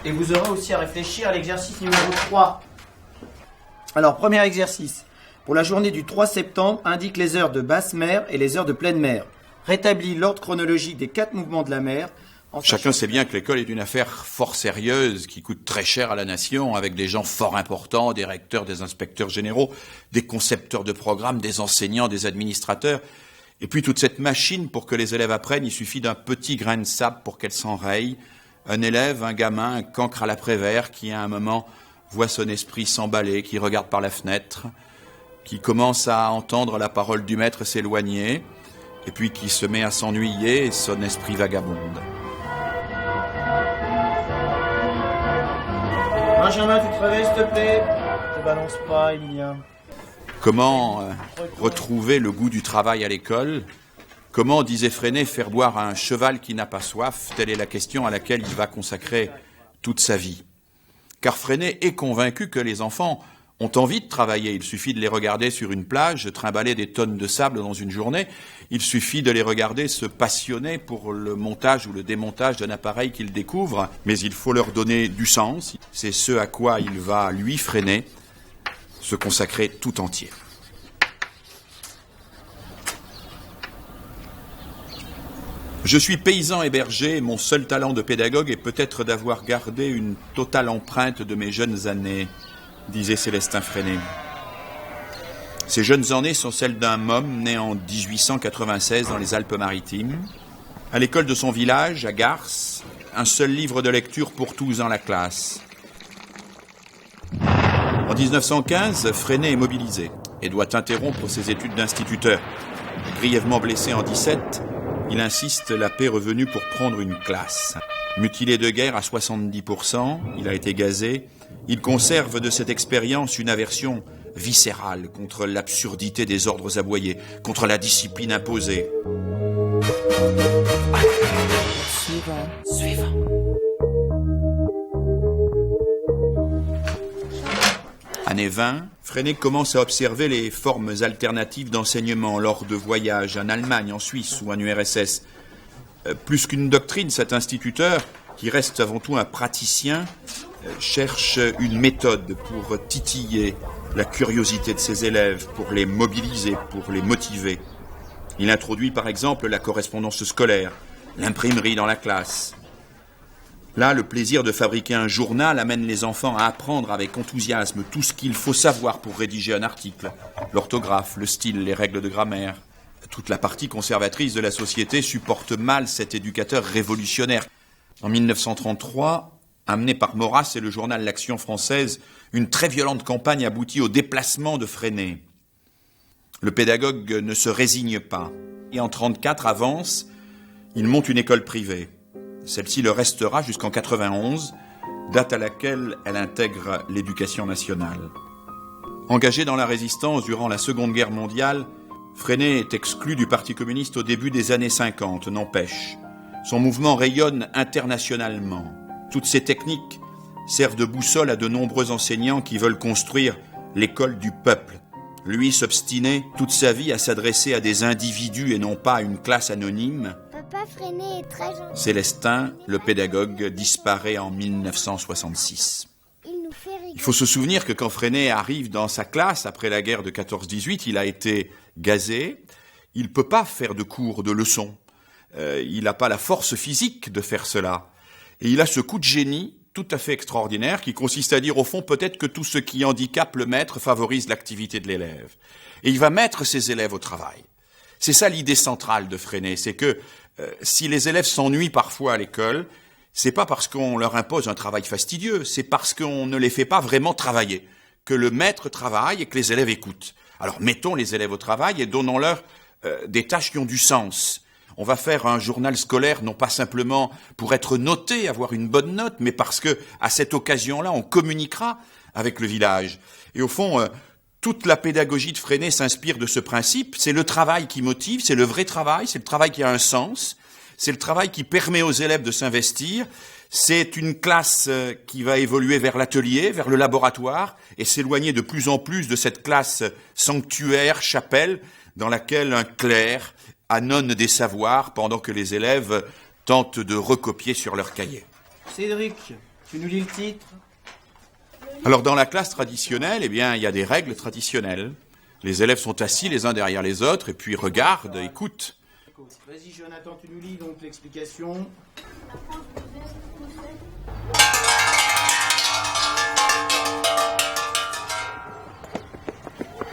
Et vous aurez aussi à réfléchir à l'exercice numéro 3. Alors, premier exercice. Pour la journée du 3 septembre, indique les heures de basse mer et les heures de pleine mer. Rétablit l'ordre chronologique des 4 mouvements de la mer. Chacun sait bien que l'école est une affaire fort sérieuse qui coûte très cher à la nation, avec des gens fort importants, des recteurs, des inspecteurs généraux, des concepteurs de programmes, des enseignants, des administrateurs. Et puis toute cette machine pour que les élèves apprennent, il suffit d'un petit grain de sable pour qu'elle s'enraye. Un élève, un gamin, un cancre à l'après-vert qui à un moment voit son esprit s'emballer, qui regarde par la fenêtre, qui commence à entendre la parole du maître s'éloigner, et puis qui se met à s'ennuyer et son esprit vagabonde. Benjamin, tu te réveilles, s'il te plaît? Ne te balance pas, Emilien. Comment retrouver le goût du travail à l'école? Comment, disait Freinet, faire boire à un cheval qui n'a pas soif? Telle est la question à laquelle il va consacrer toute sa vie. Car Freinet est convaincu que les enfants ont envie de travailler. Il suffit de les regarder sur une plage, trimballer des tonnes de sable dans une journée. Il suffit de les regarder se passionner pour le montage ou le démontage d'un appareil qu'ils découvrent. Mais il faut leur donner du sens. C'est ce à quoi il va, lui, Freinet, se consacrer tout entier. Je suis paysan et berger, mon seul talent de pédagogue est peut-être d'avoir gardé une totale empreinte de mes jeunes années, disait Célestin Freinet. Ces jeunes années sont celles d'un môme né en 1896 dans les Alpes-Maritimes. À l'école de son village, à Garces, un seul livre de lecture pour tous dans la classe. En 1915, Freinet est mobilisé et doit interrompre ses études d'instituteur. Grièvement blessé en 17, il insiste, la paix revenue, pour prendre une classe. Mutilé de guerre à 70%, il a été gazé. Il conserve de cette expérience une aversion viscérale contre l'absurdité des ordres aboyés, contre la discipline imposée. Suivant. Année 20, Freinet commence à observer les formes alternatives d'enseignement lors de voyages en Allemagne, en Suisse ou en URSS. Plus qu'une doctrine, cet instituteur, qui reste avant tout un praticien, cherche une méthode pour titiller la curiosité de ses élèves, pour les mobiliser, pour les motiver. Il introduit par exemple la correspondance scolaire, l'imprimerie dans la classe. Là, le plaisir de fabriquer un journal amène les enfants à apprendre avec enthousiasme tout ce qu'il faut savoir pour rédiger un article. L'orthographe, le style, les règles de grammaire. Toute la partie conservatrice de la société supporte mal cet éducateur révolutionnaire. En 1933, amené par Maurras et le journal L'Action française, une très violente campagne aboutit au déplacement de Freinet. Le pédagogue ne se résigne pas. Et en 1934 avance, il monte une école privée. Celle-ci le restera jusqu'en 1991, date à laquelle elle intègre l'éducation nationale. Engagé dans la résistance durant la Seconde Guerre mondiale, Freinet est exclu du Parti communiste au début des années 50, n'empêche. Son mouvement rayonne internationalement. Toutes ces techniques servent de boussole à de nombreux enseignants qui veulent construire l'école du peuple. Lui s'obstinait toute sa vie à s'adresser à des individus et non pas à une classe anonyme. Papa Freinet est très gentil. Célestin, le pédagogue, disparaît en 1966. Il faut se souvenir que quand Freinet arrive dans sa classe après la guerre de 14-18, il a été gazé. Il ne peut pas faire de cours, de leçons. Il n'a pas la force physique de faire cela. Et il a ce coup de génie tout à fait extraordinaire qui consiste à dire au fond peut-être que tout ce qui handicape le maître favorise l'activité de l'élève. Et il va mettre ses élèves au travail. C'est ça l'idée centrale de Freinet, c'est que si les élèves s'ennuient parfois à l'école, c'est pas parce qu'on leur impose un travail fastidieux, c'est parce qu'on ne les fait pas vraiment travailler, que le maître travaille et que les élèves écoutent. Alors mettons les élèves au travail et donnons-leur des tâches qui ont du sens. On va faire un journal scolaire non pas simplement pour être noté, avoir une bonne note, mais parce que à cette occasion-là, on communiquera avec le village. Et au fond, toute la pédagogie de Freinet s'inspire de ce principe. C'est le travail qui motive, c'est le vrai travail, c'est le travail qui a un sens, c'est le travail qui permet aux élèves de s'investir. C'est une classe qui va évoluer vers l'atelier, vers le laboratoire, et s'éloigner de plus en plus de cette classe sanctuaire, chapelle, dans laquelle un clerc annonce des savoirs pendant que les élèves tentent de recopier sur leur cahier. Cédric, tu nous lis le titre? Alors dans la classe traditionnelle, eh bien, il y a des règles traditionnelles. Les élèves sont assis les uns derrière les autres et puis regardent, écoutent. Vas-y Jonathan, tu nous lis donc l'explication.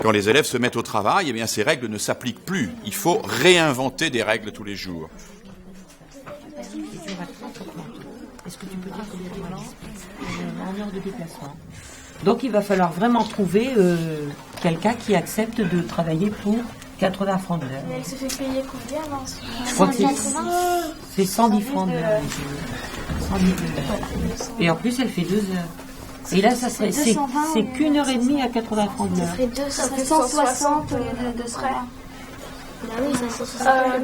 Quand les élèves se mettent au travail, eh bien, ces règles ne s'appliquent plus. Il faut réinventer des règles tous les jours. Est-ce que tu peux dire en heure de déplacement? Donc il va falloir vraiment trouver quelqu'un qui accepte de travailler pour 80 francs de l'heure. Mais elle se fait payer combien avant? Je crois que c'est 110 francs de l'heure. 110 de l'heure. Et en plus elle fait 2 heures. Et là ça serait c'est qu'une heure et demie à 80 francs de l'heure. Ça ferait 160 de frais. Bah oui,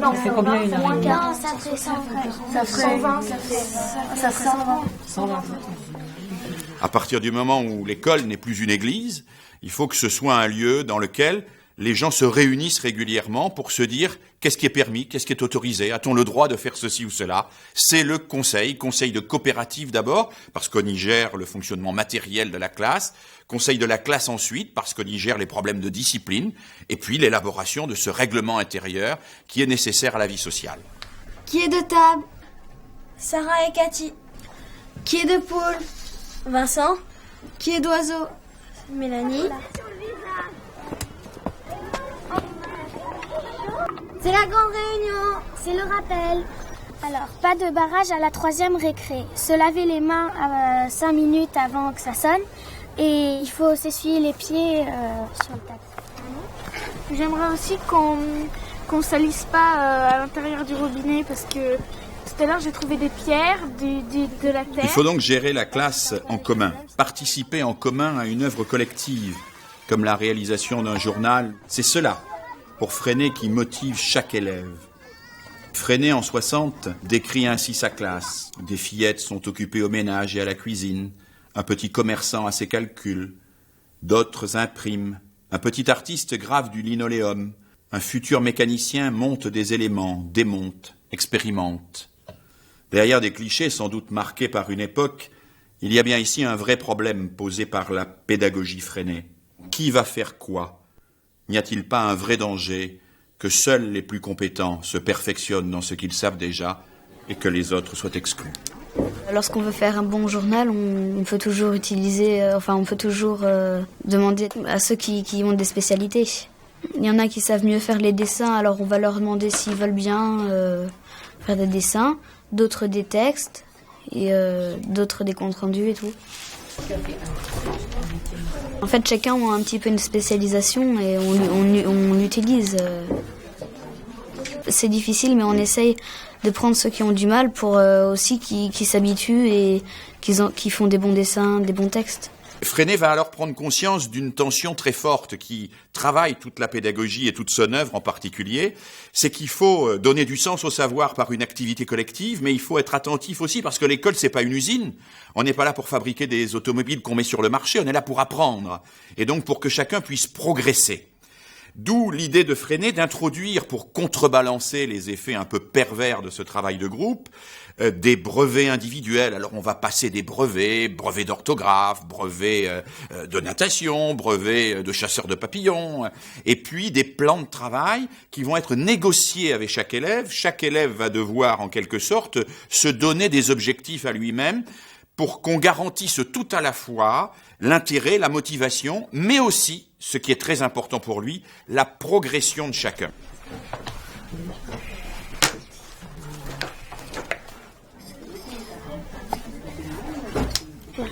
Non, ça fait combien une heure et demie? Non, ça ferait 100 frais. Ça ferait 120, ça ferait 120. À partir du moment où l'école n'est plus une église, il faut que ce soit un lieu dans lequel les gens se réunissent régulièrement pour se dire qu'est-ce qui est permis, qu'est-ce qui est autorisé, a-t-on le droit de faire ceci ou cela. C'est le conseil de coopérative d'abord, parce qu'on y gère le fonctionnement matériel de la classe, conseil de la classe ensuite, parce qu'on y gère les problèmes de discipline, et puis l'élaboration de ce règlement intérieur qui est nécessaire à la vie sociale. Qui est de table? Sarah et Cathy. Qui est de poule? Vincent. Qui est d'oiseau? Mélanie. C'est la grande réunion, c'est le rappel. Alors, pas de barrage à la 3e récré. Se laver les mains 5 minutes avant que ça sonne. Et il faut s'essuyer les pieds sur le tapis. J'aimerais aussi qu'on salisse pas à l'intérieur du robinet parce que tout à l'heure j'ai trouvé des pierres, de la terre. Il faut donc gérer la classe en commun, participer en commun à une œuvre collective, comme la réalisation d'un journal. C'est cela, pour Freinet, qui motive chaque élève. Freinet, en 60, décrit ainsi sa classe. Des fillettes sont occupées au ménage et à la cuisine, un petit commerçant à ses calculs, d'autres impriment, un petit artiste grave du linoléum, un futur mécanicien monte des éléments, démonte, expérimente. Derrière des clichés sans doute marqués par une époque, il y a bien ici un vrai problème posé par la pédagogie Freinet. Qui va faire quoi? N'y a-t-il pas un vrai danger que seuls les plus compétents se perfectionnent dans ce qu'ils savent déjà et que les autres soient exclus? Lorsqu'on veut faire un bon journal, on peut toujours demander à ceux qui ont des spécialités. Il y en a qui savent mieux faire les dessins, alors on va leur demander s'ils veulent bien faire des dessins, d'autres des textes, et d'autres des comptes rendus et tout. En fait, chacun a un petit peu une spécialisation et on l'utilise. C'est difficile, mais on essaye de prendre ceux qui ont du mal pour aussi qui s'habituent et qui font des bons dessins, des bons textes. Freinet va alors prendre conscience d'une tension très forte qui travaille toute la pédagogie et toute son œuvre en particulier. C'est qu'il faut donner du sens au savoir par une activité collective, mais il faut être attentif aussi parce que l'école, c'est pas une usine. On n'est pas là pour fabriquer des automobiles qu'on met sur le marché, on est là pour apprendre. Et donc pour que chacun puisse progresser. D'où l'idée de Freinet d'introduire, pour contrebalancer les effets un peu pervers de ce travail de groupe, des brevets individuels. Alors on va passer des brevets d'orthographe, brevets de natation, brevets de chasseur de papillons, et puis des plans de travail qui vont être négociés avec chaque élève. Chaque élève va devoir en quelque sorte se donner des objectifs à lui-même pour qu'on garantisse tout à la fois l'intérêt, la motivation, mais aussi, ce qui est très important pour lui, la progression de chacun.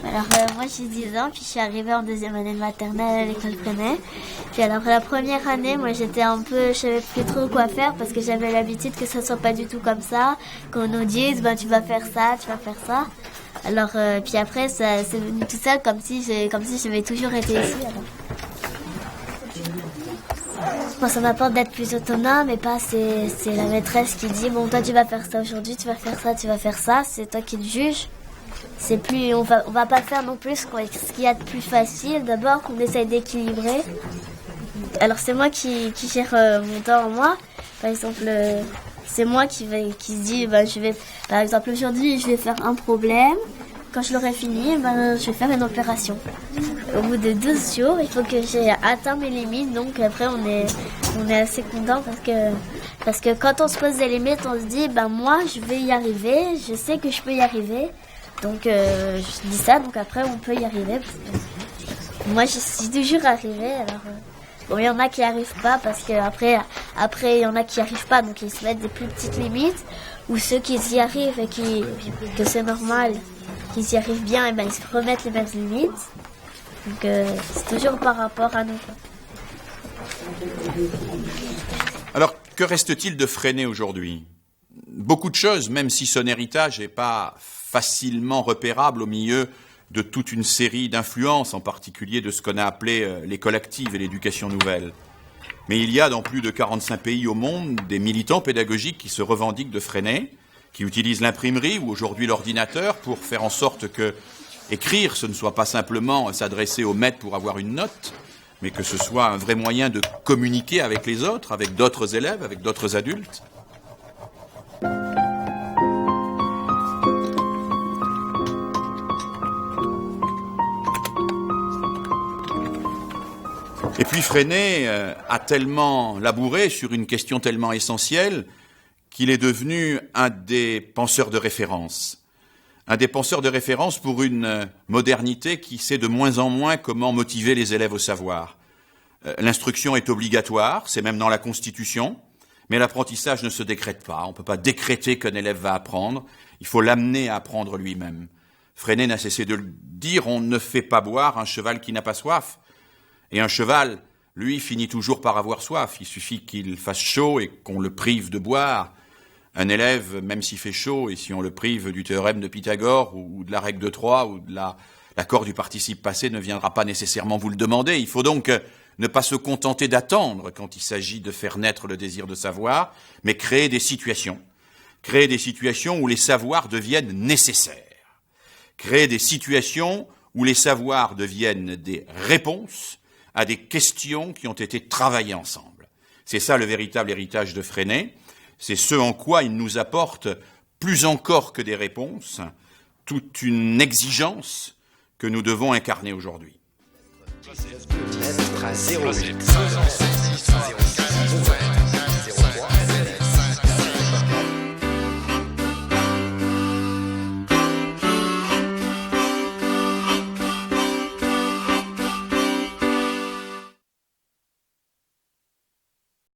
Alors moi j'ai 10 ans, puis je suis arrivée en 2e année de maternelle à l'école Freinet. Puis alors la première année, moi j'étais je savais plus trop quoi faire parce que j'avais l'habitude que ça soit pas du tout comme ça, qu'on nous dise tu vas faire ça, tu vas faire ça. Alors puis après ça c'est venu tout seul comme si j'avais toujours été ici. Alors. Moi, ça m'apporte d'être plus autonome et pas c'est la maîtresse qui dit bon toi tu vas faire ça aujourd'hui, tu vas faire ça, tu vas faire ça, c'est toi qui te juges. C'est plus on va pas faire non plus ce qu'il y a de plus facile. D'abord on essaye d'équilibrer. Alors c'est moi qui gère mon temps moi. Par exemple c'est moi qui se dit je vais par exemple aujourd'hui je vais faire un problème. Quand je l'aurai fini, je vais faire une opération. Au bout de 12 jours, il faut que j'ai atteint mes limites. Donc après, on est assez content parce que quand on se pose des limites, on se dit, moi, je vais y arriver. Je sais que je peux y arriver. Donc je dis ça. Donc après, on peut y arriver. Parce que moi, je suis toujours arrivée. Alors bon, il y en a qui n'y arrivent pas parce que après, il y en a qui n'y arrivent pas. Donc ils se mettent des plus petites limites. Ou ceux qui y arrivent et que c'est normal. Qu'ils y arrivent bien, et ils se remettent les mêmes limites. Donc c'est toujours par rapport à nous. Alors, que reste-t-il de Freinet aujourd'hui? Beaucoup de choses, même si son héritage n'est pas facilement repérable au milieu de toute une série d'influences, en particulier de ce qu'on a appelé les collectives et l'éducation nouvelle. Mais il y a dans plus de 45 pays au monde des militants pédagogiques qui se revendiquent de Freinet, qui utilisent l'imprimerie ou aujourd'hui l'ordinateur pour faire en sorte que écrire, ce ne soit pas simplement s'adresser au maître pour avoir une note, mais que ce soit un vrai moyen de communiquer avec les autres, avec d'autres élèves, avec d'autres adultes. Et puis Freinet a tellement labouré sur une question tellement essentielle qu'il est devenu un des penseurs de référence. Un des penseurs de référence pour une modernité qui sait de moins en moins comment motiver les élèves au savoir. L'instruction est obligatoire, c'est même dans la Constitution, mais l'apprentissage ne se décrète pas. On ne peut pas décréter qu'un élève va apprendre, il faut l'amener à apprendre lui-même. Freinet n'a cessé de le dire, on ne fait pas boire un cheval qui n'a pas soif. Et un cheval, lui, finit toujours par avoir soif. Il suffit qu'il fasse chaud et qu'on le prive de boire. Un élève, même s'il fait chaud, et si on le prive du théorème de Pythagore ou de la règle de Troie ou de l'accord du participe passé, ne viendra pas nécessairement vous le demander. Il faut donc ne pas se contenter d'attendre quand il s'agit de faire naître le désir de savoir, mais créer des situations. Créer des situations où les savoirs deviennent nécessaires. Créer des situations où les savoirs deviennent des réponses à des questions qui ont été travaillées ensemble. C'est ça le véritable héritage de Freinet. C'est ce en quoi il nous apporte, plus encore que des réponses, toute une exigence que nous devons incarner aujourd'hui. Mettre à 0,8.